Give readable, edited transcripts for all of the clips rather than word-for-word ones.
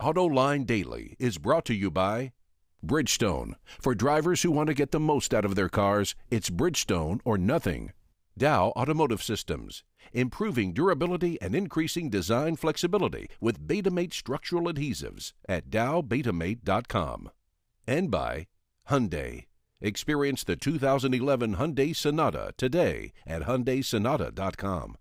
Autoline Daily is brought to you by Bridgestone. For drivers who want to get the most out of their cars, it's Bridgestone or nothing. Dow Automotive Systems, improving durability and increasing design flexibility with Betamate structural adhesives at dowbetamate.com. And by Hyundai. Experience the 2011 Hyundai Sonata today at HyundaiSonata.com.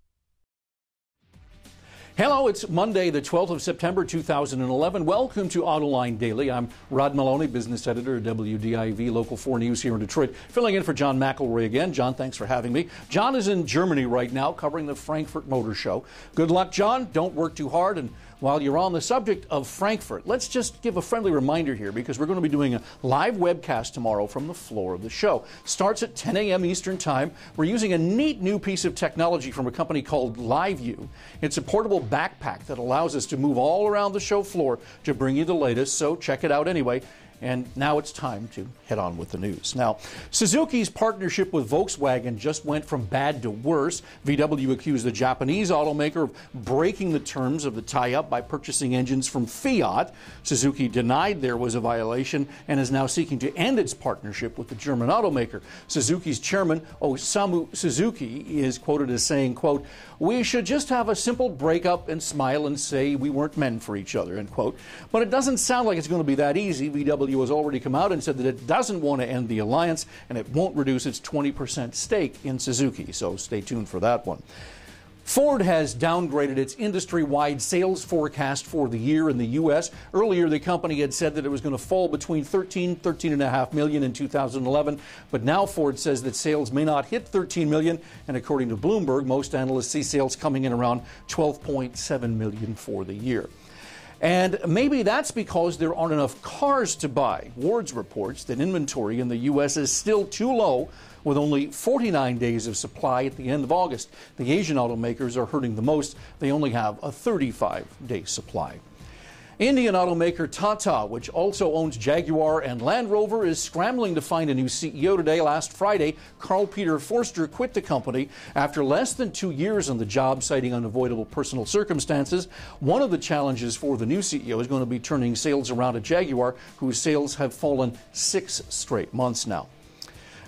Hello, it's Monday, the 12th of September, 2011. Welcome to Autoline Daily. I'm Rod Meloni, business editor at WDIV Local 4 News here in Detroit, filling in for John McElroy again. John, thanks for having me. John is in Germany right now covering the Frankfurt Motor Show. Good luck, John. Don't work too hard. And while you're on the subject of Frankfurt, let's just give a friendly reminder here because we're going to be doing a live webcast tomorrow from the floor of the show. Starts at 10 a.m. Eastern Time. We're using a neat new piece of technology from a company called LiveView. It's a portable backpack that allows us to move all around the show floor to bring you the latest, so check it out anyway. And now it's time to head on with the news. Now, Suzuki's partnership with Volkswagen just went from bad to worse. VW accused the Japanese automaker of breaking the terms of the tie-up by purchasing engines from Fiat. Suzuki denied there was a violation and is now seeking to end its partnership with the German automaker. Suzuki's chairman, Osamu Suzuki, is quoted as saying, quote, "We should just have a simple breakup and smile and say we weren't meant for each other," end quote. But it doesn't sound like it's going to be that easy. VW has already come out and said that it doesn't want to end the alliance and it won't reduce its 20% stake in Suzuki, so stay tuned for that one. Ford has downgraded its industry-wide sales forecast for the year in the U.S. Earlier, the company had said that it was going to fall between 13.5 million in 2011, but now Ford says that sales may not hit 13 million, and according to Bloomberg, most analysts see sales coming in around 12.7 million for the year. And maybe that's because there aren't enough cars to buy. Wards reports that inventory in the U.S. is still too low, with only 49 days of supply at the end of August. The Asian automakers are hurting the most. They only have a 35-day supply. Indian automaker TATA, which also owns Jaguar and Land Rover, is scrambling to find a new CEO today. Last Friday, Karl-Peter Forster quit the company after less than 2 years on the job, citing unavoidable personal circumstances. One of the challenges for the new CEO is going to be turning sales around at Jaguar, whose sales have fallen 6 straight months now.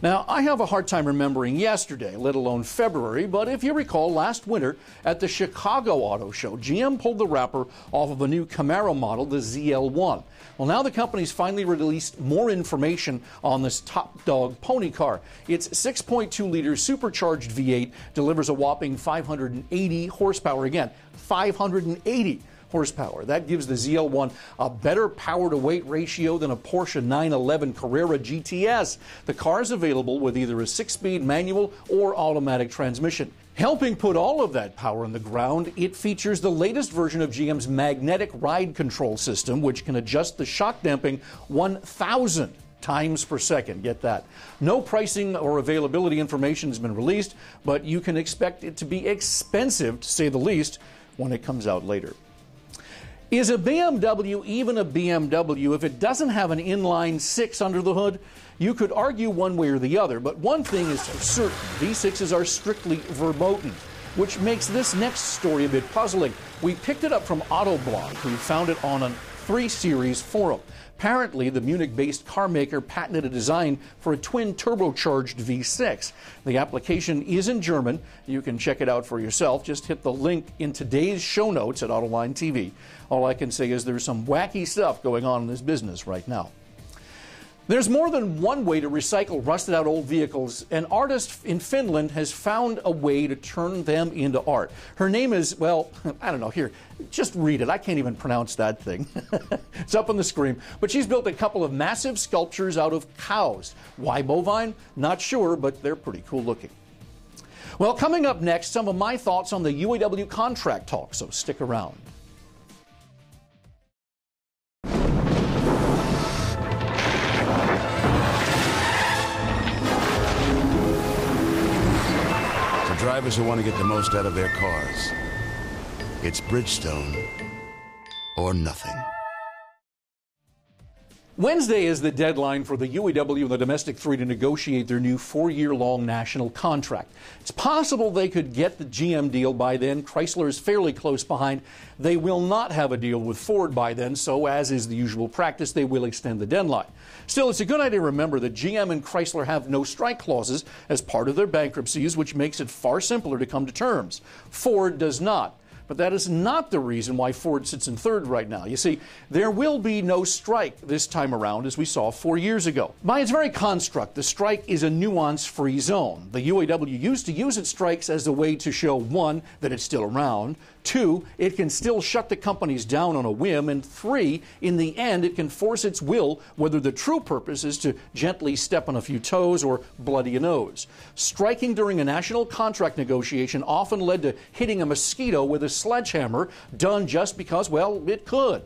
Now, I have a hard time remembering yesterday, let alone February, but if you recall, last winter at the Chicago Auto Show, GM pulled the wrapper off of a new Camaro model, the ZL1. Well, now the company's finally released more information on this top dog ponycar. Its 6.2-liter supercharged V8 delivers a whopping 580 horsepower. Again, 580 horsepower. That gives the ZL1 a better power-to-weight ratio than a Porsche 911 Carrera GTS. The car is available with either a 6-speed manual or automatic transmission. Helping put all of that power on the ground, it features the latest version of GM's magnetic ride control system, which can adjust the shock damping 1,000 times per second. Get that. No pricing or availability information has been released, but you can expect it to be expensive, to say the least, when it comes out later. Is a BMW even a BMW if it doesn't have an inline 6 under the hood? You could argue one way or the other, but one thing is certain: V6s are strictly verboten, which makes this next story a bit puzzling. We picked it up from Autoblog, who found it on a 3 Series forum. Apparently, the Munich-based car maker patented a design for a twin-turbocharged V6. The application is in German. You can check it out for yourself. Just hit the link in today's show notes at Autoline TV. All I can say is there's some wacky stuff going on in this business right now. There's more than one way to recycle rusted-out old vehicles. An artist in Finland has found a way to turn them into art. Her name is, well, I don't know, here, just read it. I can't even pronounce that thing. It's up on the screen. But she's built a couple of massive sculptures out of cows. Why bovine? Not sure, but they're pretty cool looking. Well, coming up next, some of my thoughts on the UAW contract talk, so stick around. Drivers who want to get the most out of their cars. It's Bridgestone or nothing. Wednesday is the deadline for the UAW and the Domestic 3 to negotiate their new 4-year-long national contract. It's possible they could get the GM deal by then. Chrysler is fairly close behind. They will not have a deal with Ford by then, so as is the usual practice, they will extend the deadline. Still, it's a good idea to remember that GM and Chrysler have no strike clauses as part of their bankruptcies, which makes it far simpler to come to terms. Ford does not. But that is not the reason why Ford sits in third right now. You see, there will be no strike this time around, as we saw 4 years ago. By its very construct, the strike is a nuance-free zone. The UAW used to use its strikes as a way to show, 1, that it's still around, 2, it can still shut the companies down on a whim, and 3, in the end, it can force its will, whether the true purpose is to gently step on a few toes or bloody a nose. Striking during a national contract negotiation often led to hitting a mosquito with a sledgehammer, done just because, well, it could.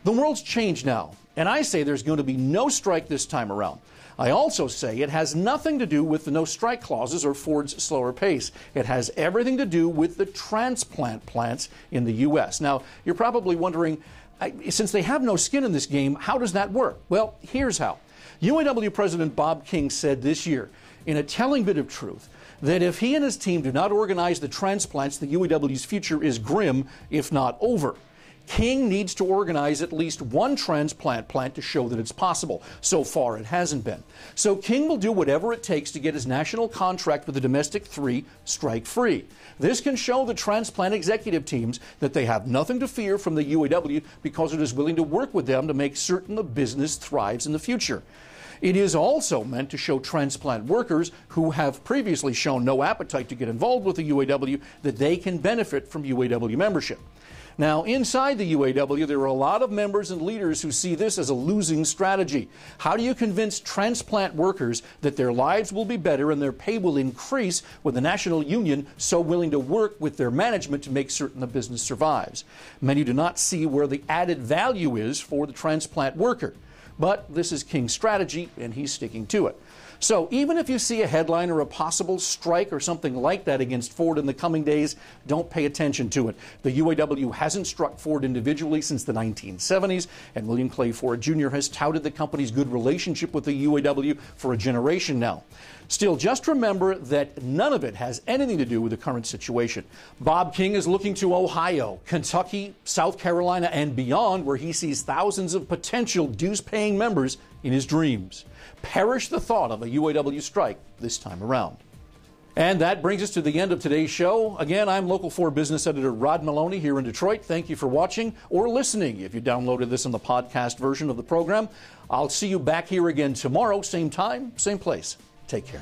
The world's changed now, and I say there's going to be no strike this time around. I also say it has nothing to do with the no strike clauses or Ford's slower pace. It has everything to do with the transplant plants in the U.S. Now, you're probably wondering, since they have no skin in this game, how does that work? Well, here's how. UAW President Bob King said this year, in a telling bit of truth, that if he and his team do not organize the transplants, the UAW's future is grim, if not over. King needs to organize at least one transplant plant to show that it's possible. So far, it hasn't been. So King will do whatever it takes to get his national contract with the Domestic 3 strike-free. This can show the transplant executive teams that they have nothing to fear from the UAW because it is willing to work with them to make certain the business thrives in the future. It is also meant to show transplant workers who have previously shown no appetite to get involved with the UAW that they can benefit from UAW membership. Now, inside the UAW, there are a lot of members and leaders who see this as a losing strategy. How do you convince transplant workers that their lives will be better and their pay will increase with the national union so willing to work with their management to make certain the business survives? Many do not see where the added value is for the transplant worker. But this is King's strategy, and he's sticking to it. So even if you see a headline or a possible strike or something like that against Ford in the coming days, don't pay attention to it. The UAW hasn't struck Ford individually since the 1970s, and William Clay Ford Jr. has touted the company's good relationship with the UAW for a generation now. Still, just remember that none of it has anything to do with the current situation. Bob King is looking to Ohio, Kentucky, South Carolina, and beyond, where he sees thousands of potential dues-paying members in his dreams. Perish the thought of a UAW strike this time around. And that brings us to the end of today's show. Again, I'm Local 4 Business Editor Rod Meloni here in Detroit. Thank you for watching or listening if you downloaded this in the podcast version of the program. I'll see you back here again tomorrow, same time, same place. Take care.